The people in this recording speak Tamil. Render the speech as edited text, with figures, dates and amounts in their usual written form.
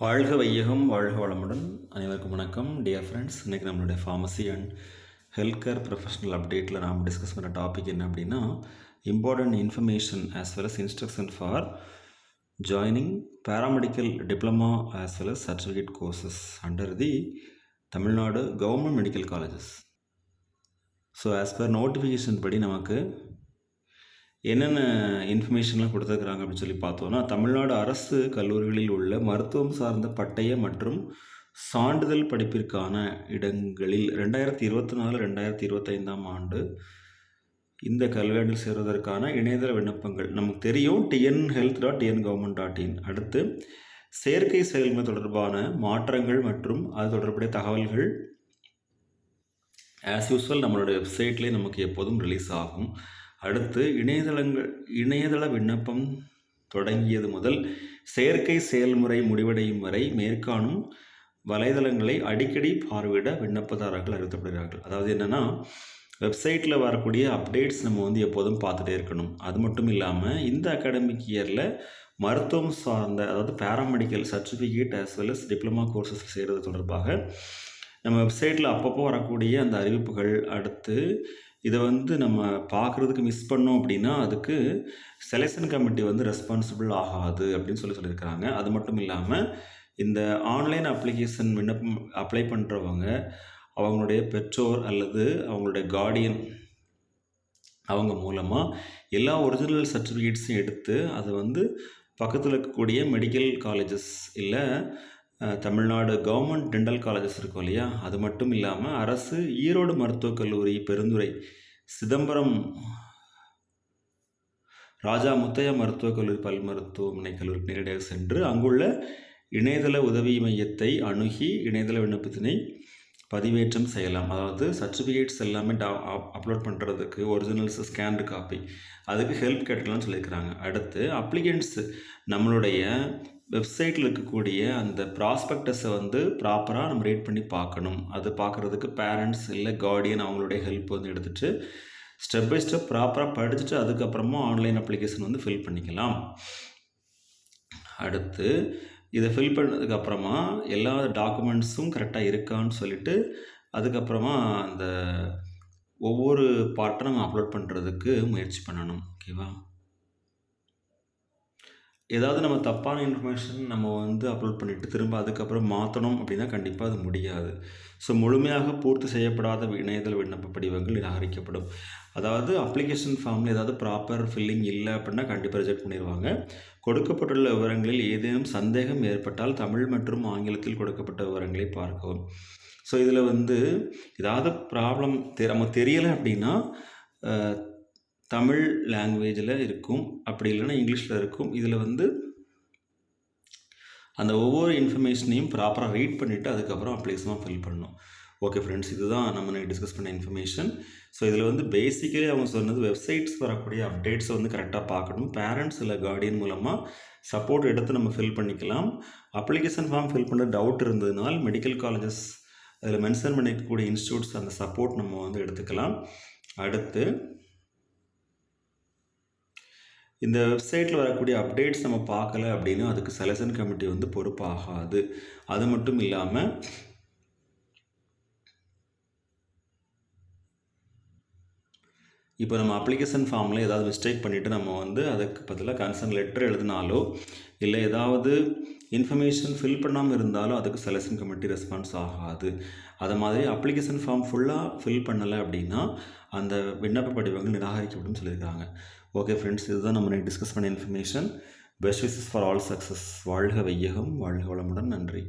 வாழ்க வையகம் வாழ்க வளமுடன். அனைவருக்கும் வணக்கம். டியர் ஃப்ரெண்ட்ஸ், இன்றைக்கி நம்மளுடைய pharmacy and health care professional அப்டேட்டில் நாம் டிஸ்கஸ் பண்ணுற டாபிக் என்ன அப்படின்னா, important information as well as instruction for joining paramedical diploma as well as certificate courses under the Tamil Nadu government medical colleges. So as per notification படி நமக்கு என்னென்ன இன்ஃபர்மேஷன்லாம் கொடுத்துருக்குறாங்க அப்படின்னு சொல்லி பார்த்தோன்னா, தமிழ்நாடு அரசு கல்லூரிகளில் உள்ள மருத்துவம் சார்ந்த பட்டய மற்றும் சான்றிதழ் படிப்பிற்கான இடங்களில் 2024-2025 ஆண்டு இந்த கல்வியாண்டில் சேருவதற்கான இணையதள விண்ணப்பங்கள் நமக்கு தெரியும். tnhealth.tngov.in. அடுத்து சேர்க்கை செயல்முறை தொடர்பான மாற்றங்கள் மற்றும் அது தொடர்புடைய தகவல்கள் ஆஸ் யூஸ்வல் நம்மளுடைய வெப்சைட்லேயே நமக்கு எப்போதும் ரிலீஸ் ஆகும். அடுத்து இணையதள விண்ணப்பம் தொடங்கியது முதல் சேர்க்கை செயல்முறை முடிவடையும் வரை மேற்காணும் வலைதளங்களை அடிக்கடி பார்வையிட விண்ணப்பதாரர்கள் அறிவுறுத்தப்படுகிறார்கள். அதாவது என்னென்னா, வெப்சைட்டில் வரக்கூடிய அப்டேட்ஸ் நம்ம எப்போதும் பார்த்துட்டே இருக்கணும். அது மட்டும் இல்லாமல் இந்த அகாடமிக் இயரில் மருத்துவம் சார்ந்த, அதாவது paramedical certificate as well as diploma courses செய்கிறது தொடர்பாக நம்ம வெப்சைட்டில் அப்பப்போ வரக்கூடிய அந்த அறிவிப்புகள், அடுத்து இதை நம்ம பார்க்குறதுக்கு மிஸ் பண்ணோம் அப்படின்னா அதுக்கு செலெக்ஷன் கமிட்டி ரெஸ்பான்சிபிள் ஆகாது அப்படின்னு சொல்லியிருக்கிறாங்க. அது மட்டும் இல்லாமல் இந்த ஆன்லைன் அப்ளிகேஷன் விண்ணப்பம் அப்ளை பண்ணுறவங்க அவங்களுடைய பெற்றோர் அல்லது அவங்களுடைய கார்டியன் அவங்க மூலமாக எல்லா ஒரிஜினல் சர்டிஃபிகேட்ஸையும் எடுத்து அதை பக்கத்தில் இருக்கக்கூடிய மெடிக்கல் காலேஜஸ் இல்லை தமிழ்நாடு கவர்மெண்ட் டென்டல் காலேஜஸ் இருக்கும் இல்லையா, அது மட்டும் இல்லாமல் அரசு ஈரோடு மருத்துவக் கல்லூரி, பெருந்துறை, சிதம்பரம் ராஜா முத்தையா மருத்துவக் கல்லூரி, பல் மருத்துவமனை கல்லூரி நேரடியாக சென்று அங்குள்ள இணையதள உதவி மையத்தை அணுகி இணையதள விண்ணப்பத்தினை பதிவேற்றம் செய்யலாம். அதாவது சர்டிஃபிகேட்ஸ் எல்லாமே அப்லோட் பண்ணுறதுக்கு ஒரிஜினல்ஸ் ஸ்கேன்டு காப்பி, அதுக்கு ஹெல்ப் கேட்கலாம்னு சொல்லியிருக்கிறாங்க. அடுத்து அப்ளிகன்ஸ் நம்மளுடைய வெப்சைட்டில் இருக்கக்கூடிய அந்த ப்ராஸ்பெக்டஸை ப்ராப்பராக நம்ம ரீட் பண்ணி பார்க்கணும். அது பார்க்குறதுக்கு பேரண்ட்ஸ் இல்லை கார்டியன் அவங்களுடைய ஹெல்ப் எடுத்துகிட்டு ஸ்டெப் பை ஸ்டெப் ப்ராப்பராக படிச்சுட்டு அதுக்கப்புறமா ஆன்லைன் அப்ளிகேஷன் ஃபில் பண்ணிக்கலாம். அடுத்து இதை ஃபில் பண்ணதுக்கப்புறமா எல்லா டாக்குமெண்ட்ஸும் கரெக்டாக இருக்கான்னு சொல்லிவிட்டு அதுக்கப்புறமா அந்த ஒவ்வொரு பார்ட்டை நம்ம அப்லோட் பண்ணுறதுக்கு முயற்சி பண்ணணும். ஓகேவா? ஏதாவது நம்ம தப்பான இன்ஃபர்மேஷன் நம்ம அப்லோட் பண்ணிவிட்டு திரும்ப அதுக்கப்புறம் மாற்றணும் அப்படின்னா கண்டிப்பாக அது முடியாது. ஸோ முழுமையாக பூர்த்தி செய்யப்படாத இணையதள விண்ணப்ப படிவங்கள் நிராகரிக்கப்படும். அதாவது அப்ளிகேஷன் ஃபார்மில் ஏதாவது ப்ராப்பர் ஃபில்லிங் இல்லை அப்படின்னா கண்டிப்பாக ரிஜெக்ட் பண்ணிடுவாங்க. கொடுக்கப்பட்டுள்ள விவரங்களில் ஏதேனும் சந்தேகம் ஏற்பட்டால் தமிழ் மற்றும் ஆங்கிலத்தில் கொடுக்கப்பட்ட விவரங்களை பார்க்கவும். ஸோ இதில் ஏதாவது ப்ராப்ளம் நமக்கு தெரியலை அப்படின்னா தமிழ் லாங்குவேஜில் இருக்கும், அப்படி இல்லைன்னா இங்கிலீஷில் இருக்கும். இதில் அந்த ஒவ்வொரு இன்ஃபர்மேஷனையும் ப்ராப்பராக ரீட் பண்ணிவிட்டு அதுக்கப்புறம் அப்ளிகேஷனாக ஃபில் பண்ணணும். ஓகே ஃப்ரெண்ட்ஸ், இதுதான் நம்ம டிஸ்கஸ் பண்ண இன்ஃபர்மேஷன். ஸோ இதில் பேசிக்கலி அவங்க சொன்னது வெப்சைட்ஸ் வரக்கூடிய அப்டேட்ஸை கரெக்டாக பார்க்கணும். பேரண்ட்ஸ் இல்லை கார்டியன் மூலமாக சப்போர்ட் எடுத்து நம்ம ஃபில் பண்ணிக்கலாம். அப்ளிகேஷன் ஃபார்ம் ஃபில் பண்ணுற டவுட் இருந்ததுனால் மெடிக்கல் காலேஜஸ் அதில் மென்ஷன் பண்ணிக்கக்கூடிய இன்ஸ்டியூட்ஸ் அந்த சப்போர்ட் நம்ம எடுத்துக்கலாம். அடுத்து இந்த வெப்சைட்டில் வரக்கூடிய அப்டேட்ஸ் நம்ம பார்க்கல அப்படின்னா அதுக்கு செலெக்ஷன் கமிட்டி பொறுப்பாகாது. அது மட்டும் இல்லாமல் இப்போ நம்ம அப்ளிகேஷன் ஃபார்மில் ஏதாவது மிஸ்டேக் பண்ணிவிட்டு நம்ம அதுக்கு பதிலாக கன்சர்ன் லெட்டர் எழுதினாலோ இல்லை ஏதாவது இன்ஃபர்மேஷன் ஃபில் பண்ணாமல் இருந்தாலும் அதுக்கு செலெக்ஷன் கமிட்டி ரெஸ்பான்ஸ் ஆகாது. அதை மாதிரி அப்ளிகேஷன் ஃபார்ம் ஃபுல்லாக ஃபில் பண்ணலை அப்படின்னா அந்த விண்ணப்ப படிவங்கள் நிராகரிக்கப்படும் சொல்லியிருக்காங்க. ஓகே ஃப்ரெண்ட்ஸ், இதுதான் நம்ம டிஸ்கஸ் பண்ண information. Best wishes for all success. வாழ்க வையகம், வாழ்க வளமுடன். நன்றி.